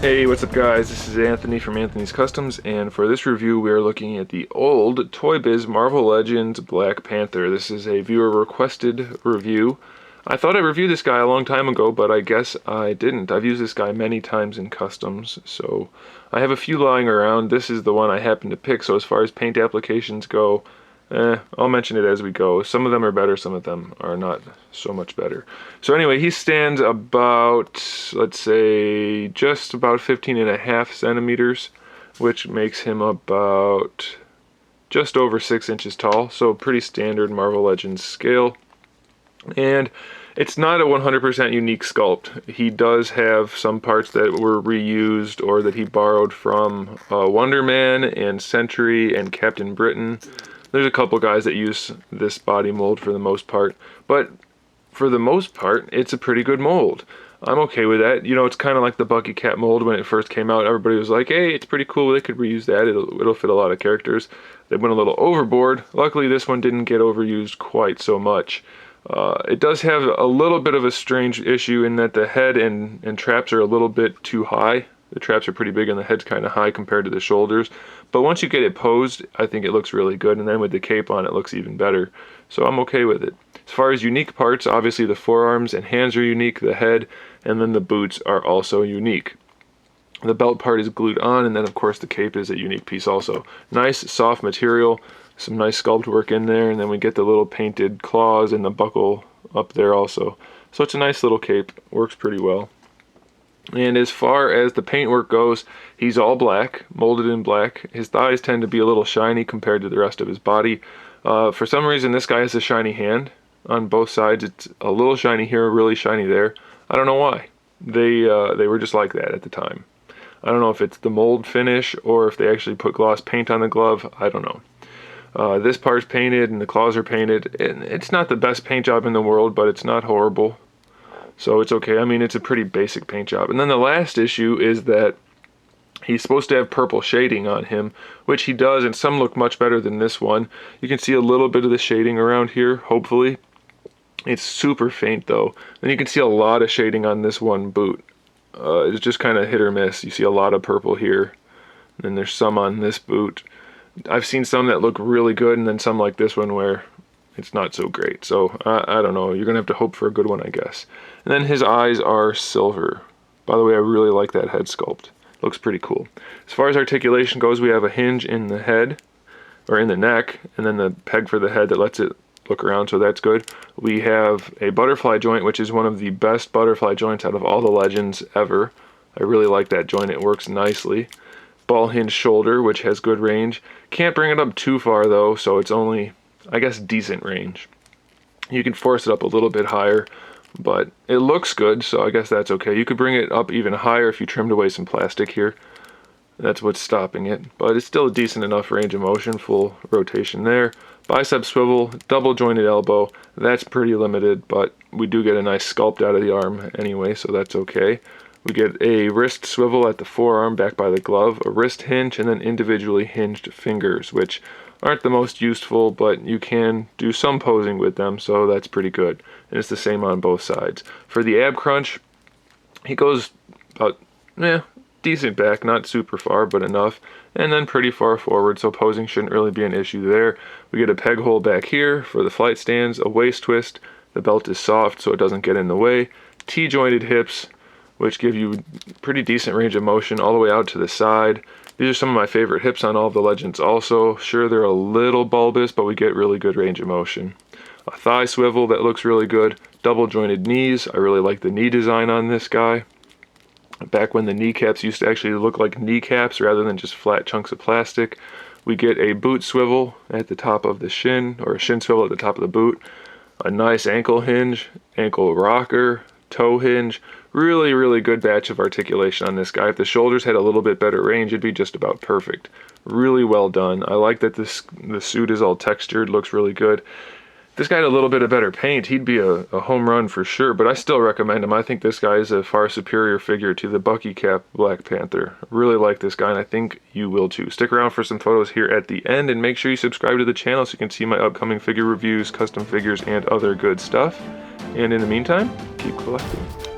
Hey, what's up guys? This is Anthony from Anthony's Customs, and for this review we are looking at the old Toybiz Marvel Legends Black Panther. This is a viewer requested review. I thought I reviewed this guy a long time ago, but I guess I didn't. I've used this guy many times in Customs, so I have a few lying around. This is the one I happened to pick, so as far as paint applications go, I'll mention it as we go. Some of them are better, some of them are not so much better. So anyway, he stands about, let's say, just about 15.5 centimeters, which makes him about just over 6 inches tall. So pretty standard Marvel Legends scale. And it's not a 100% unique sculpt. He does have some parts that were reused or that he borrowed from Wonder Man and Sentry and Captain Britain. There's a couple guys that use this body mold for the most part, but for the most part, it's a pretty good mold. I'm okay with that. You know, it's kind of like the Bucky Cat mold when it first came out. Everybody was like, hey, it's pretty cool. They could reuse that. It'll fit a lot of characters. They went a little overboard. Luckily, this one didn't get overused quite so much. It does have a little bit of a strange issue in that the head and traps are a little bit too high. The traps are pretty big and the head's kind of high compared to the shoulders. But once you get it posed, I think it looks really good. And then with the cape on, it looks even better. So I'm okay with it. As far as unique parts, obviously the forearms and hands are unique, the head, and then the boots are also unique. The belt part is glued on, and then of course the cape is a unique piece also. Nice, soft material, some nice sculpt work in there, and then we get the little painted claws and the buckle up there also. So it's a nice little cape, works pretty well. And as far as the paintwork goes, he's all black, molded in black. His thighs tend to be a little shiny compared to the rest of his body. For some reason, this guy has a shiny hand on both sides. It's a little shiny here, really shiny there. I don't know why. They were just like that at the time. I don't know if it's the mold finish or if they actually put gloss paint on the glove. I don't know. This part's painted and the claws are painted. It's not the best paint job in the world, but it's not horrible. So it's okay. I mean, it's a pretty basic paint job. And then the last issue is that he's supposed to have purple shading on him, which he does, and some look much better than this one. You can see a little bit of the shading around here, hopefully. It's super faint though. Then you can see a lot of shading on this one boot. It's just kind of hit or miss. You see a lot of purple here, and then there's some on this boot. I've seen some that look really good, and then some like this one where it's not so great. So I don't know. You're gonna have to hope for a good one, I guess. And then his eyes are silver. By the way, I really like that head sculpt. Looks pretty cool. As far as articulation goes, we have a hinge in the head, or in the neck, and then the peg for the head that lets it look around, so that's good. We have a butterfly joint, which is one of the best butterfly joints out of all the Legends ever. I really like that joint. It works nicely. Ball hinge shoulder, which has good range. Can't bring it up too far though, so it's only, I guess, decent range. You can force it up a little bit higher, but it looks good, so I guess that's okay. You could bring it up even higher if you trimmed away some plastic here. That's what's stopping it, but it's still a decent enough range of motion, full rotation there. Bicep swivel, double jointed elbow, that's pretty limited, but we do get a nice sculpt out of the arm anyway, so that's okay. We get a wrist swivel at the forearm back by the glove, a wrist hinge, and then individually hinged fingers, which aren't the most useful, but you can do some posing with them, so that's pretty good. And it's the same on both sides. For the ab crunch, he goes about, decent back, not super far, but enough, and then pretty far forward, so posing shouldn't really be an issue there. We get a peg hole back here for the flight stands, a waist twist, the belt is soft so it doesn't get in the way, T-jointed hips, which give you pretty decent range of motion all the way out to the side. These are some of my favorite hips on all of the Legends also. Sure, they're a little bulbous, but we get really good range of motion. A thigh swivel that looks really good. Double jointed knees. I really like the knee design on this guy. Back when the kneecaps used to actually look like kneecaps rather than just flat chunks of plastic. We get a boot swivel at the top of the shin, or a shin swivel at the top of the boot. A nice ankle hinge, ankle rocker, toe hinge. Really, really good batch of articulation on this guy. If the shoulders had a little bit better range, it'd be just about perfect. Really well done. I like that the suit is all textured, looks really good. If this guy had a little bit of better paint, he'd be a home run for sure, but I still recommend him. I think this guy is a far superior figure to the Bucky Cap Black Panther. I really like this guy, and I think you will too. Stick around for some photos here at the end, and make sure you subscribe to the channel so you can see my upcoming figure reviews, custom figures, and other good stuff. And in the meantime, keep collecting.